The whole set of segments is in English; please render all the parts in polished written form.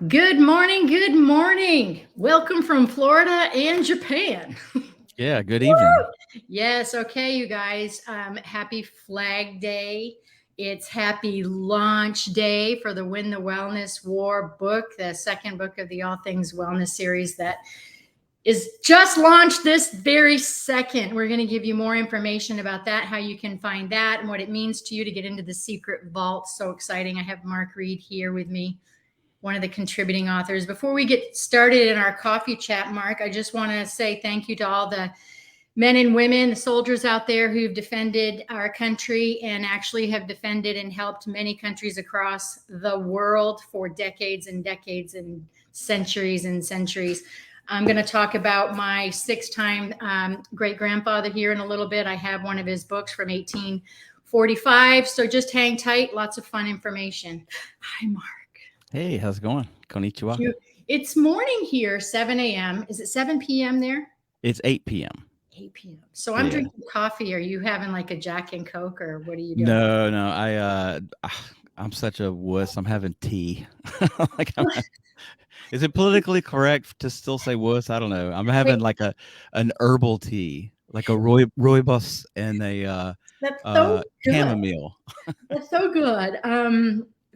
Good morning. Good morning. Welcome from Florida and Japan. Yeah, good evening. Yes. Okay, you guys. Happy Flag Day. It's happy launch day for the Win the Wellness W.A.R book, the second book of the All Things Wellness series that is just launched this very second. We're going to give you more information about that, how you can find that, and what it means to you to get into the secret vault. So exciting. I have Mark Reed here with me, one of the contributing authors. Before we get started in our coffee chat, Mark, I just want to say thank you to all the men and women, the soldiers out there who've defended our country and actually have defended and helped many countries across the world for decades and decades and centuries. I'm going to talk about my six-time great grandfather here in a little bit. I have one of his books from 1845. So just hang tight. Lots of fun information. Hi, Mark. Hey, how's it going? Konnichiwa. It's morning here, 7 a.m. Is it 7 p.m. there? It's 8 p.m. 8 p.m. So I'm drinking coffee. Are you having like a Jack and Coke or what are you doing? No. I'm such a wuss. I'm having tea. Is it politically correct to still say wuss? I don't know. I'm having like an herbal tea, like a rooibos and a That's so good. chamomile. That's so good.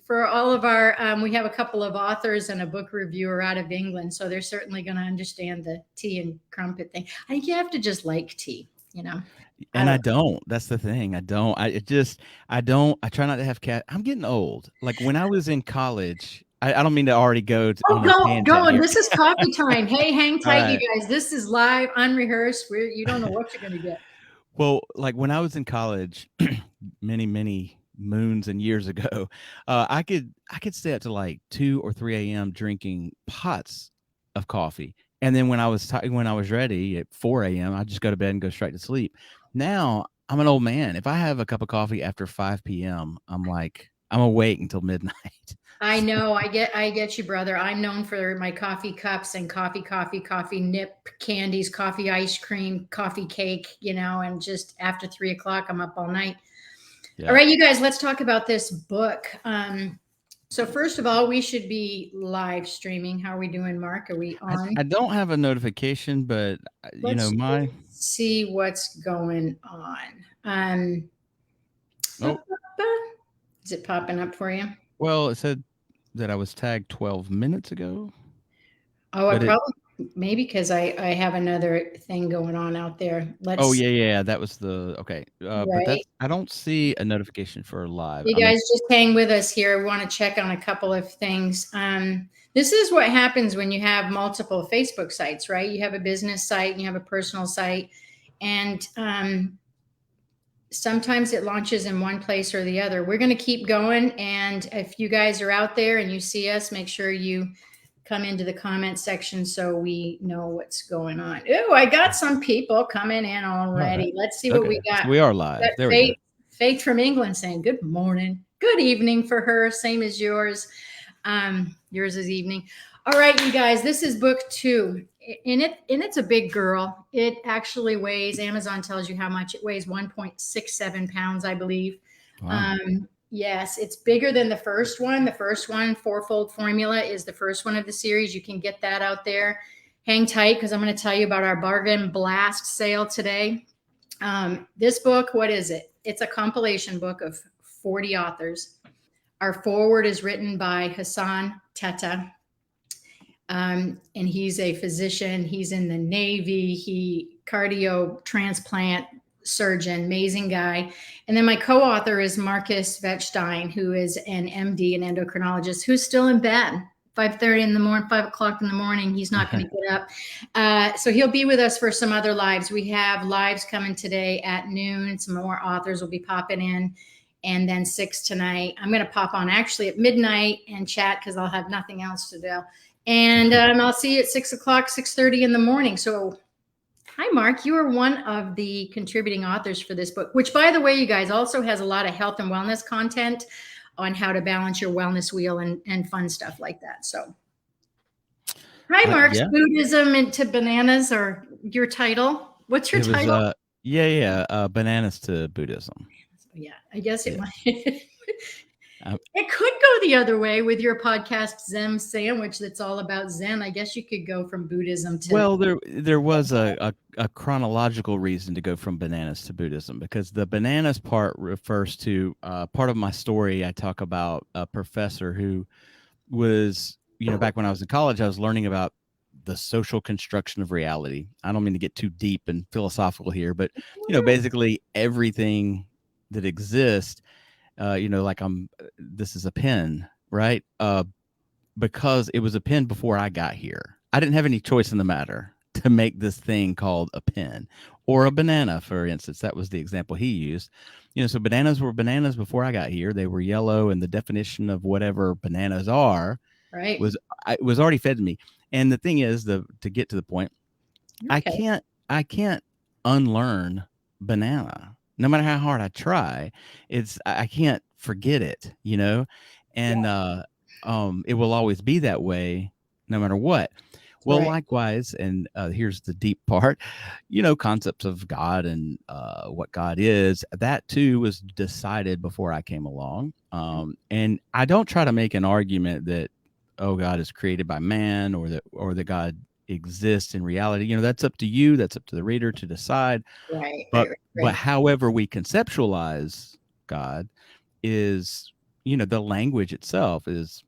For all of our, we have a couple of authors and a book reviewer out of England, so they're certainly going to understand the tea and crumpet thing. I think you have to just like tea, you know. And I don't. That's the thing. I don't. I don't. I try not to have cat. I'm getting old. Like when I was in college, I don't mean to already go on a tangent go. here. This is coffee time. Hey, hang tight, Right. you guys. This is live, unrehearsed. You don't know what you're going to get. Well, like when I was in college, many moons and years ago, I could stay up to like 2 or 3 a.m. drinking pots of coffee, and then when I was ready at 4 a.m., I just go to bed and go straight to sleep. Now I'm an old man. If I have a cup of coffee after 5 p.m., I'm awake until midnight. I know. I get you, brother. I'm known for my coffee cups and coffee nip candies, coffee ice cream, coffee cake, and just after 3 o'clock, I'm up all night. Yeah. All right, you guys, let's talk about this book. So first of all, we should be live streaming. How are we doing, Mark? Are we on? I don't have a notification, but let's see what's going on. Oh. Is it popping up for you? Well, it said that I was tagged 12 minutes ago. Oh, maybe because I have another thing going on out there. Yeah. That was okay. Right. But I don't see a notification for live. You guys just hang with us here. We want to check on a couple of things. This is what happens when you have multiple Facebook sites, right? You have a business site and you have a personal site, and sometimes it launches in one place or the other. We're going to keep going, and if you guys are out there and you see us, make sure you come into the comment section so we know what's going on. Oh, I got some people coming in already. Right. Let's see what we got. So we are live. There we go. Faith from England saying good morning, good evening for her, same as yours. Yours is evening. All right, you guys, this is book 2. And it's a big girl. It actually weighs, Amazon tells you how much it weighs, 1.67 pounds, I believe. Wow. Yes, it's bigger than the first one. The first one, Fourfold Formula, is the first one of the series. You can get that out there. Hang tight because I'm going to tell you about our bargain blast sale today. This book, what is it? It's a compilation book of 40 authors. Our foreword is written by Hassan Teta. And he's a physician. He's in the Navy. He cardio transplant surgeon, amazing guy. And then my co-author is Marcus Vetstein, who is an MD, an endocrinologist, who's still in bed, 5:30 in the morning, 5 o'clock in the morning. He's not going to get up. So he'll be with us for some other lives. We have lives coming today at noon. Some more authors will be popping in. And then 6 tonight. I'm going to pop on actually at midnight and chat because I'll have nothing else to do. And I'll see you at 6 o'clock, 6:30 in the morning. So hi, Mark. You are one of the contributing authors for this book, which, by the way, you guys, also has a lot of health and wellness content on how to balance your wellness wheel and fun stuff like that. So hi, Mark. Yeah. Buddhism into bananas, or your title. What's your title? Bananas to Buddhism. Yeah, I guess it might. It could go the other way with your podcast, Zen Sandwich, that's all about Zen. I guess you could go from Buddhism to. Well, there was a chronological reason to go from bananas to Buddhism, because the bananas part refers to part of my story. I talk about a professor who was, back when I was in college, I was learning about the social construction of reality. I don't mean to get too deep and philosophical here, but basically everything that exists, like this is a pen, right? Because it was a pen before I got here. I didn't have any choice in the matter to make this thing called a pen or a banana, for instance. That was the example he used. So bananas were bananas before I got here. They were yellow, and the definition of whatever bananas are Right. was already fed to me. And the thing is, to get to the point, I Okay. can't I can't unlearn banana. No matter how hard I try, I can't forget it. Yeah. And it will always be that way no matter what. Well, Right. likewise, and here's the deep part, concepts of God and what God is, that too was decided before I came along. And I don't try to make an argument that, oh, God is created by man, or that God exists in reality. That's up to you. That's up to the reader to decide. Right. But Right. Right. but Right. however we conceptualize God is, the language itself is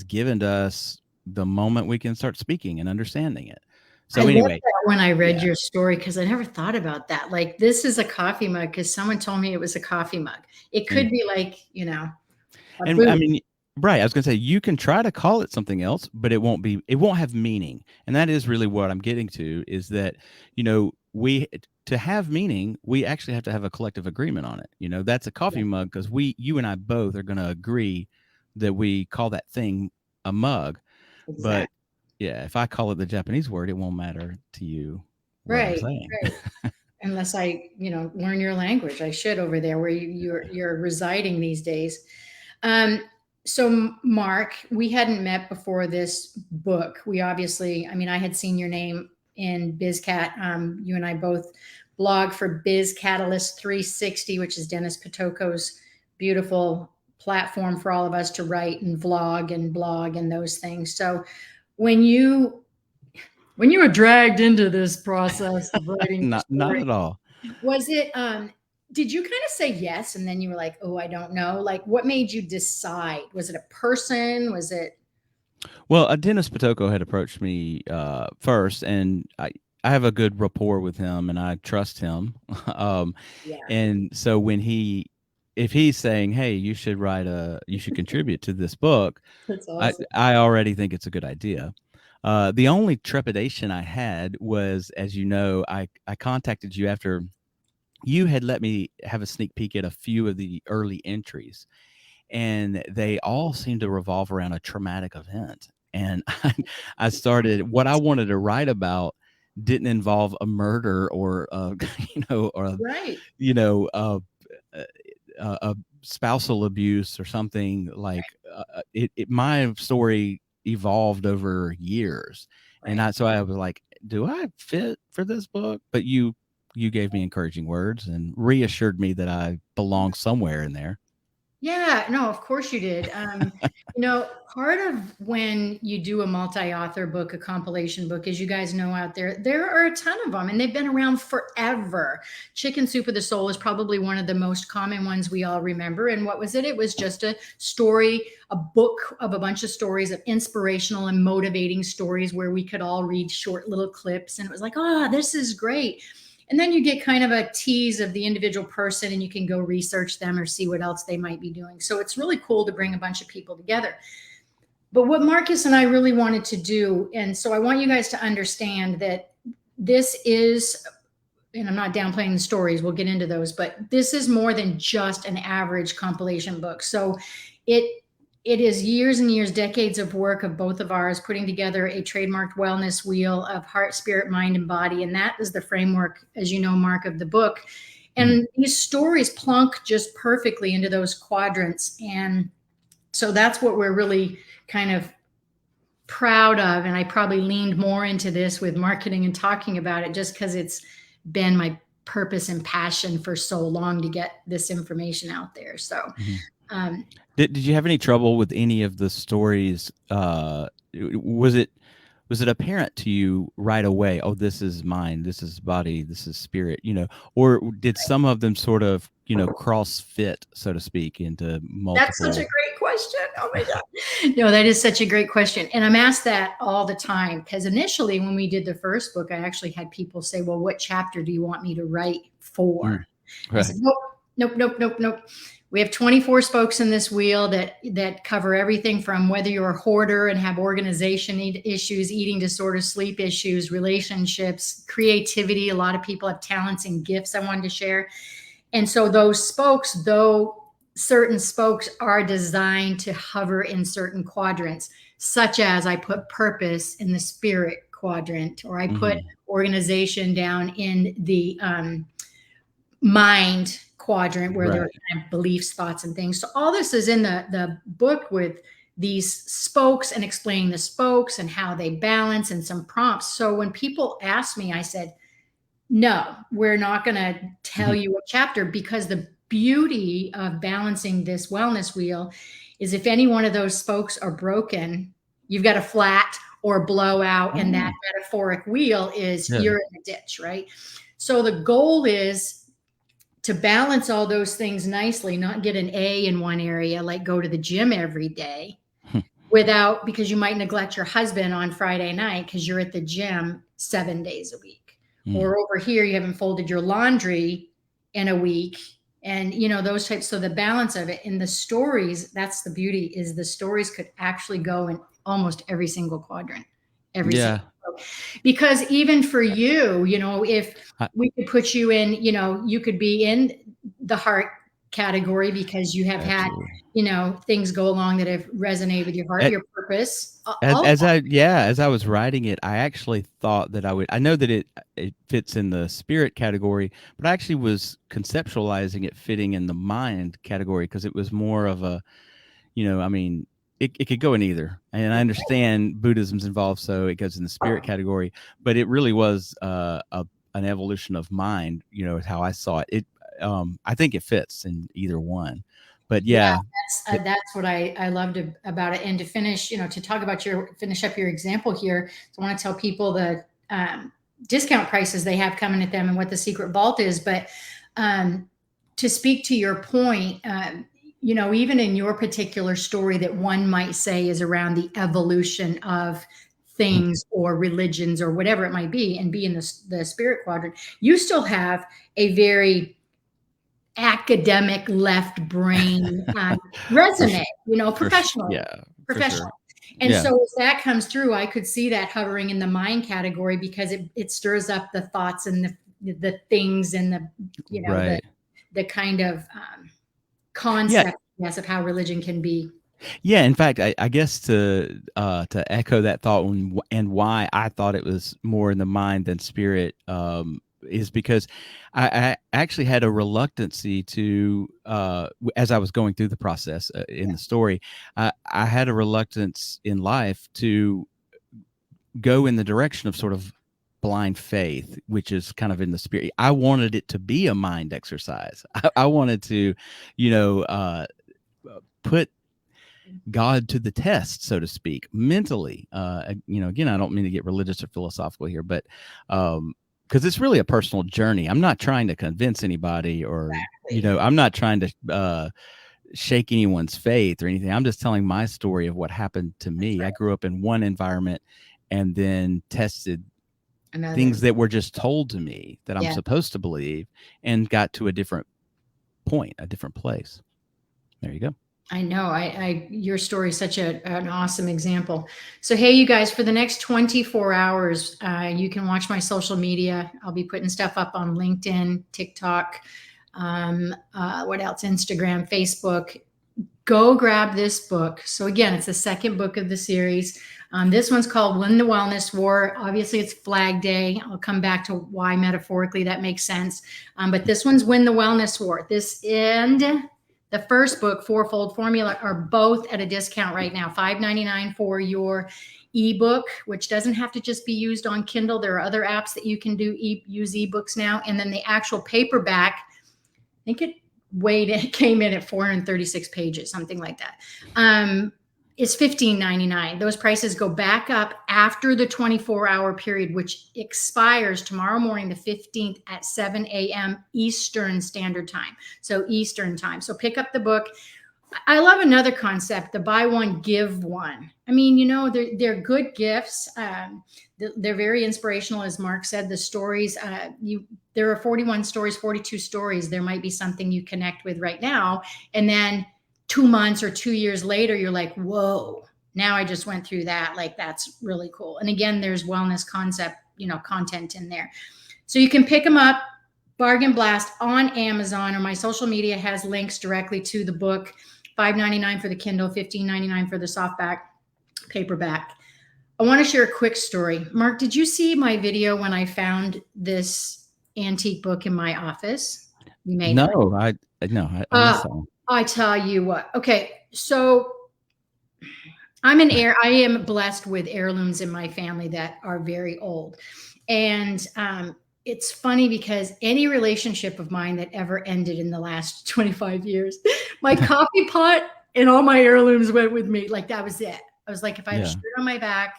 given to us the moment we can start speaking and understanding it. I So love anyway, that when I read yeah. your story because I never thought about that. Like, this is a coffee mug because someone told me it was a coffee mug. It could Mm. be like, a And I boot. mean, right, I was gonna say you can try to call it something else, but it won't have meaning. And that is really what I'm getting to, is that, we to have meaning, we actually have to have a collective agreement on it. That's a Yeah, coffee mug because you and I both are gonna agree that we call that thing a mug. But exactly. yeah, if I call it the Japanese word, it won't matter to you what I'm Right. saying. Right. Unless I, learn your language. I should over there where you're residing these days. Um, so Mark, we hadn't met before this book. We obviously, I mean, I had seen your name in BizCat. You and I both blog for Biz Catalyst 360, which is Dennis Patoko's beautiful platform for all of us to write and vlog and blog and those things. So when you when you were dragged into this process of writing your Not story, at all. was it did you kind of say yes and then you were like, "Oh, I don't know." Like, what made you decide? Was it a person? Was it? Well, Dennis Patoko had approached me first, and I have a good rapport with him, and I trust him. um, Yeah, and so if he's saying, "Hey, you should contribute to this book," that's I awesome. I already think it's a good idea. The only trepidation I had was, as you know, I contacted you after you had let me have a sneak peek at a few of the early entries, and they all seem to revolve around a traumatic event. And I started, what I wanted to write about didn't involve a murder or or Right. you know uh, uh, spousal abuse or something like. My story evolved over years, and Right. I was like, do I fit for this book? But you gave me encouraging words and reassured me that I belong somewhere in there. Yeah, no, of course you did. Part of when you do a multi-author book, a compilation book, as you guys know out there, there are a ton of them and they've been around forever. Chicken Soup of the Soul is probably one of the most common ones we all remember. And what was it? It was just a story, a book of a bunch of stories, of inspirational and motivating stories where we could all read short little clips. And it was like, oh, this is great. And then you get kind of a tease of the individual person and you can go research them or see what else they might be doing. So it's really cool to bring a bunch of people together. But what Marcus and I really wanted to do, and so I want you guys to understand that this is, and I'm not downplaying the stories, we'll get into those, but this is more than just an average compilation book. So it it is years and years, decades of work of both of ours putting together a trademarked wellness wheel of heart, spirit, mind, and body. And that is the framework, as you know, Mark, of the book. Mhm. And these stories plunk just perfectly into those quadrants. And so that's what we're really kind of proud of. And I probably leaned more into this with marketing and talking about it just because it's been my purpose and passion for so long to get this information out there. So Mhm. Um, Did you have any trouble with any of the stories? Was it was it apparent to you right away? Oh, this is mind, this is body, this is spirit. Or did some of them sort of cross fit, so to speak, into That's such a multiple? great question. Oh my God. No, that is such a great question. And I'm asked that all the time because initially, when we did the first book, I actually had people say, well, what chapter do you want me to write for? Mm, I said, right. nope, nope, nope, nope, nope. We have 24 spokes in this wheel that cover everything from whether you're a hoarder and have organization issues, eating disorders, sleep issues, relationships, creativity. A lot of people have talents and gifts I wanted to share. And so those spokes, though certain spokes are designed to hover in certain quadrants, such as I put purpose in the spirit quadrant, or I put Hmm. organization down in the mind quadrant where there are Right. kind of beliefs, thoughts, and things. So all this is in the book with these spokes and explaining the spokes and how they balance and some prompts. So when people ask me, I said, no, we're not going to tell Mhm. you what chapter, because the beauty of balancing this wellness wheel is if any one of those spokes are broken, you've got a flat or blowout, and that Oh, metaphoric wheel is yeah. you're in the ditch, right? So the goal is to balance all those things nicely, not get an A in one area, like go to the gym every day, without, because you might neglect your husband on Friday night because you're at the gym 7 days a week. Mm. Or over here, you haven't folded your laundry in a week. And those types. So the balance of it in the stories, that's the beauty, is the stories could actually go in almost every single quadrant, every single. Yeah. Because even for you, if I, we could put you in, you could be in the heart category because you have had, absolutely. things go along that have resonated with your heart, A- your purpose, As all of as that. I yeah, as I was writing it, I actually thought that I would. I know that it fits in the spirit category, but I actually was conceptualizing it fitting in the mind category because it was more of a, I mean, it could go in either. And I understand Buddhism's involved, so it goes in the spirit category. But it really was an evolution of mind. Is how I saw it. I think it fits in either one. But Yeah, yeah, it, that's what I loved about it. And to finish, to talk about finish up your example here. So I want to tell people the discount prices they have coming at them and what the secret vault is. But um, to speak to your point, even in your particular story, that one might say is around the evolution of things or religions or whatever it might be, and be in the spirit quadrant, you still have a very academic left brain for resume, sure, for sure, professionally, yeah, for professional. sure, And yeah. so as that comes through, I could see that hovering in the mind category because it stirs up the thoughts and the things and the, Right. the kind of Yeah. concept, yes, of how religion can be. Yeah. In fact, I guess to echo that thought and why I thought it was more in the mind than spirit, is because I actually had a reluctancy to, as I was going through the process in the story, I had a reluctance in life to go in the direction of sort of blind faith, which is kind of in the spirit. I wanted it to be a mind exercise. I wanted to, put God to the test, so to speak, mentally. Again, I don't mean to get religious or philosophical here, but because it's really a personal journey. I'm not trying to convince anybody, or I'm not trying to shake anyone's faith or anything. I'm just telling my story of what happened to That's me. I right. grew up in one environment and then tested things Another. that were just told to me that I'm Yeah. supposed to believe, and got to a different point, a different place. There you go. I know. Your story is such an awesome example. So, hey, you guys, for the next 24 hours, you can watch my social media. I'll be putting stuff up on LinkedIn, TikTok, what else? Instagram, Facebook. Go grab this book. So, again, it's the second book of the series. This one's called Win the Wellness W.A.R. Obviously, it's Flag Day. I'll come back to why metaphorically that makes sense. But this one's Win the Wellness W.A.R. This and the first book, Fourfold Formula, are both at a discount right now, $5.99 for your ebook, which doesn't have to just be used on Kindle. There are other apps that you can use ebooks now. And then the actual paperback, I think it came in at 436 pages, something like that. It's $15.99. Those prices go back up after the 24-hour period, which expires tomorrow morning, the 15th at 7 a.m. Eastern Standard Time. So Eastern time. So pick up the book. I love another concept, the buy one, give one. I mean, they're good gifts. They're very inspirational. As Mark said, the stories, there are 41 stories, 42 stories. There might be something you connect with right now. And then 2 months or 2 years later, you're like, whoa, now I just went through that. Like, that's really cool. And again, there's wellness content in there. So you can pick them up, bargain blast, on Amazon, or my social media has links directly to the book. $5.99 for the Kindle, $15.99 for the softback paperback. I want to share a quick story. Mark, did you see my video when I found this antique book in my office? You may not. No, I missed that one. I tell you what. Okay, so I am blessed with heirlooms in my family that are very old. And it's funny because any relationship of mine that ever ended in the last 25 years, my coffee pot and all my heirlooms went with me. Like, that was it. I was like, if I have a shirt on my back,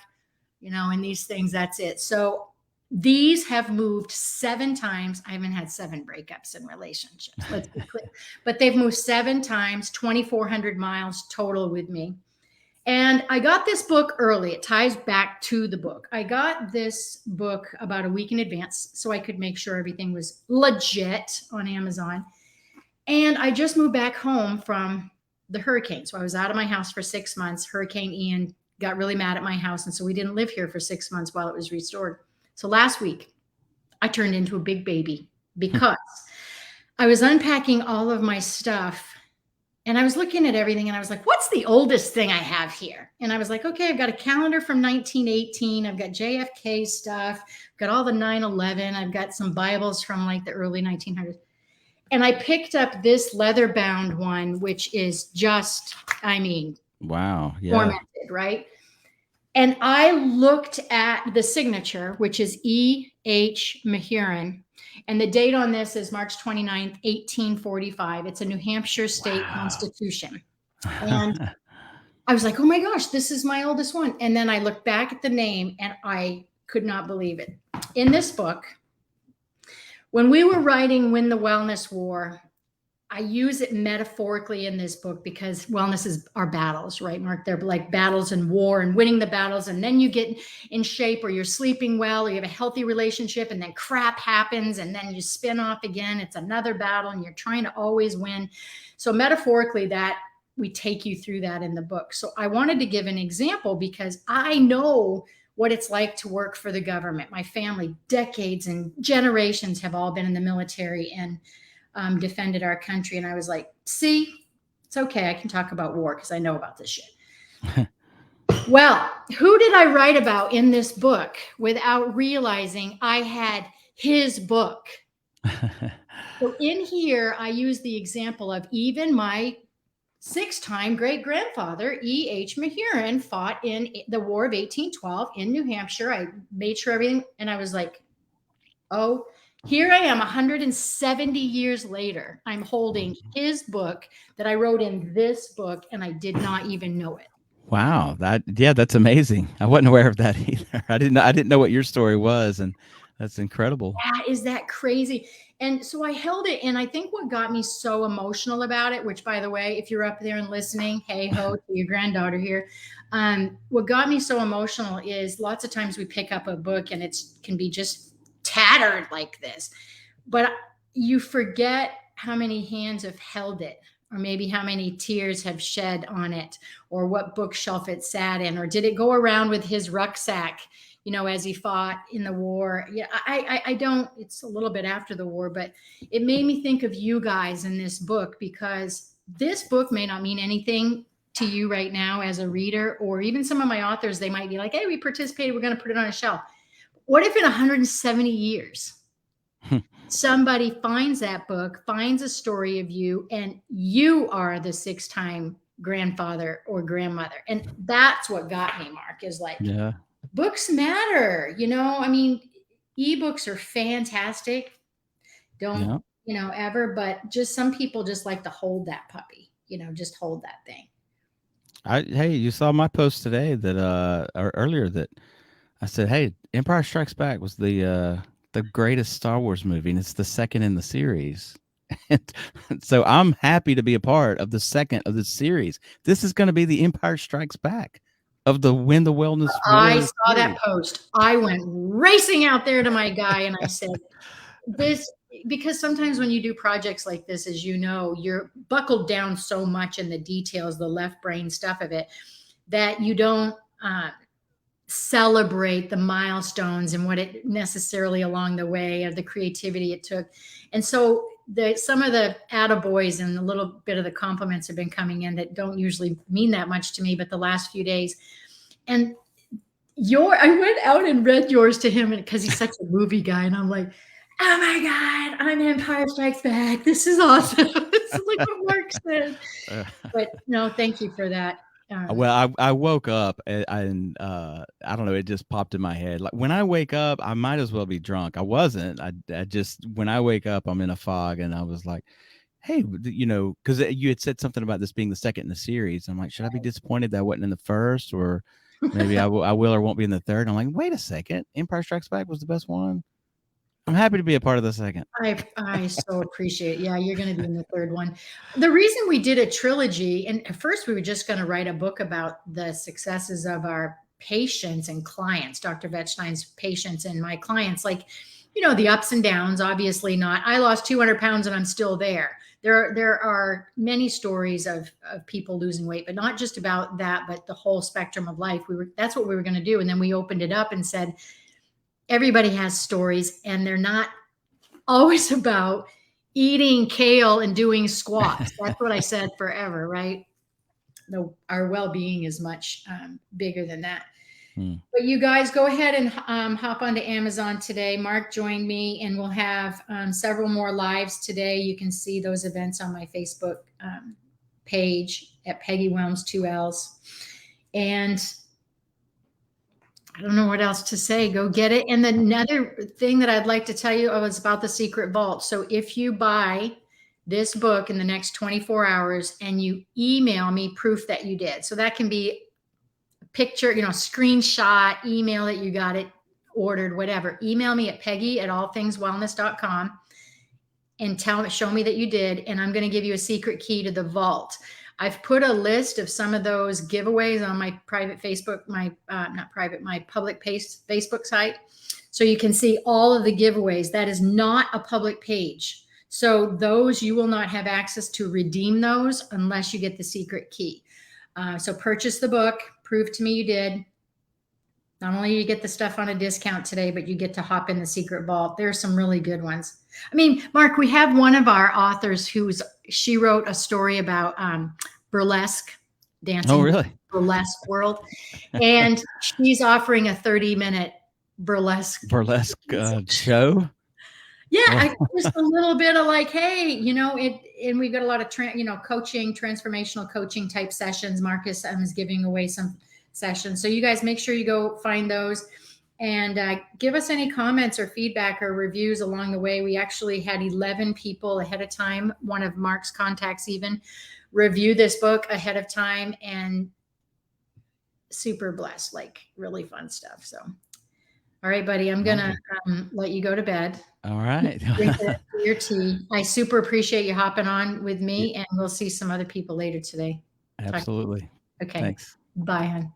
and these things, that's it. So these have moved 7 times. I haven't had 7 breakups in relationships, let's be clear. But they've moved 7 times, 2,400 miles total with me. And I got this book early. It ties back to the book. I got this book about a week in advance so I could make sure everything was legit on Amazon. And I just moved back home from the hurricane. So I was out of my house for 6 months. Hurricane Ian got really mad at my house. And so we didn't live here for 6 months while it was restored. So last week, I turned into a big baby because I was unpacking all of my stuff. And I was looking at everything and I was like, what's the oldest thing I have here? And I was like, okay, I've got a calendar from 1918. I've got JFK stuff. I've got all the 9/11. I've got some Bibles from like the early 1900s. And I picked up this leather bound one, which is just, Wow. Yeah. tormented, right? And I looked at the signature, which is E.H. Mahurin. And the date on this is March 29th, 1845. It's a New Hampshire state constitution. And I was like, oh my gosh, this is my oldest one. And then I looked back at the name and I could not believe it. In this book, when we were writing Win the Wellness W.A.R, I use it metaphorically in this book because wellness is our battles, right, Mark? They're like battles and war and winning the battles. And then you get in shape, or you're sleeping well, or you have a healthy relationship, and then crap happens and then you spin off again. It's another battle and you're trying to always win. So metaphorically, that we take you through that in the book. So I wanted to give an example because I know what it's like to work for the government. My family, decades and generations, have all been in the military and defended our country. And I was like, see, it's okay. I can talk about war because I know about this shit. Well, who did I write about in this book without realizing I had his book? So in here, I use the example of even my 6-time great-grandfather, E.H. Mahurin, fought in the War of 1812 in New Hampshire. I made sure everything, and I was like, oh, here I am 170 years later. I'm holding his book that I wrote in this book, and I did not even know it. Wow. That's amazing. I wasn't aware of that either. I didn't know what your story was, and that's incredible. Is that crazy? And so I held it, and I think what got me so emotional about it, which, by the way, if you're up there and listening, hey ho to your granddaughter here, what got me so emotional is lots of times we pick up a book and it can be just tattered like this, but you forget how many hands have held it, or maybe how many tears have shed on it, or what bookshelf it sat in, or did it go around with his rucksack, as he fought in the war. Yeah, I don't, it's a little bit after the war, but it made me think of you guys in this book, because this book may not mean anything to you right now as a reader, or even some of my authors, they might be like, hey, we participated, we're going to put it on a shelf. What if in 170 years, somebody finds that book, finds a story of you, and you are the 6-time grandfather or grandmother? And that's what got me, Mark, is like, yeah, books matter. I mean, ebooks are fantastic. Don't ever, but just some people just like to hold that puppy, just hold that thing. Hey, you saw my post today that or earlier that I said, "Hey, Empire Strikes Back was the greatest Star Wars movie, and it's the second in the series." And so I'm happy to be a part of the second of the series. This is going to be the Empire Strikes Back of the Win the Wellness I W.A.R saw that series. post. I went racing out there to my guy and I said, this, because sometimes when you do projects like this, as you know, you're buckled down so much in the details, the left brain stuff of it, that you don't celebrate the milestones and what it necessarily along the way of the creativity it took. And so some of the attaboys and a little bit of the compliments have been coming in that don't usually mean that much to me, but the last few days. And I went out and read yours to him because he's such a movie guy. And I'm like, oh my God, I'm Empire Strikes Back. This is awesome. This is like what Mark said. Uh, But no, thank you for that. well, I woke up and I don't know, it just popped in my head. Like when I wake up, I might as well be drunk. I wasn't. I just when I wake up, I'm in a fog, and I was like, "Hey, because you had said something about this being the second in the series." I'm like, "Should I be disappointed that I wasn't in the first, or maybe I will or won't be in the third?" I'm like, "Wait a second, Empire Strikes Back was the best one." I'm happy to be a part of the second. I so appreciate it. Yeah, you're going to be in the third one. The reason we did a trilogy, and at first we were just going to write a book about the successes of our patients and clients, Dr. Vetstein's patients and my clients, like, the ups and downs, obviously not. I lost 200 pounds and I'm still there. There are many stories of people losing weight, but not just about that, but the whole spectrum of life. That's what we were going to do. And then we opened it up and said, everybody has stories and they're not always about eating kale and doing squats. That's what I said forever, right? Our well-being is much bigger than that. Hmm. But you guys go ahead and hop onto Amazon today. Mark joined me, and we'll have several more lives today. You can see those events on my Facebook page at Peggy Wellness 2Ls. And I don't know what else to say. Go get it. And another thing that I'd like to tell you was about the secret vault. So if you buy this book in the next 24 hours and you email me proof that you did, so that can be a picture, screenshot, email that you got it ordered, whatever. Email me at peggy@allthingswellness.com and show me that you did. And I'm going to give you a secret key to the vault. I've put a list of some of those giveaways on my private Facebook, my public Facebook site. So you can see all of the giveaways. That is not a public page. So those, you will not have access to redeem those unless you get the secret key. So purchase the book, prove to me you did. Not only do you get the stuff on a discount today, but you get to hop in the secret vault. There's some really good ones. I mean, Mark, we have one of our authors she wrote a story about burlesque dancing. Oh, really? Burlesque world. And she's offering a 30-minute burlesque show. Yeah, just a little bit of like, hey, and we've got a lot of coaching, transformational coaching type sessions. Marcus is giving away some sessions. So you guys make sure you go find those and give us any comments or feedback or reviews along the way. We actually had 11 people ahead of time. One of Mark's contacts even review this book ahead of time, and super blessed, like really fun stuff. So, all right, buddy, I'm going to let you go to bed. All right. Drink your tea. I super appreciate you hopping on with me, and we'll see some other people later today. Absolutely. Okay. Thanks. Bye, hon.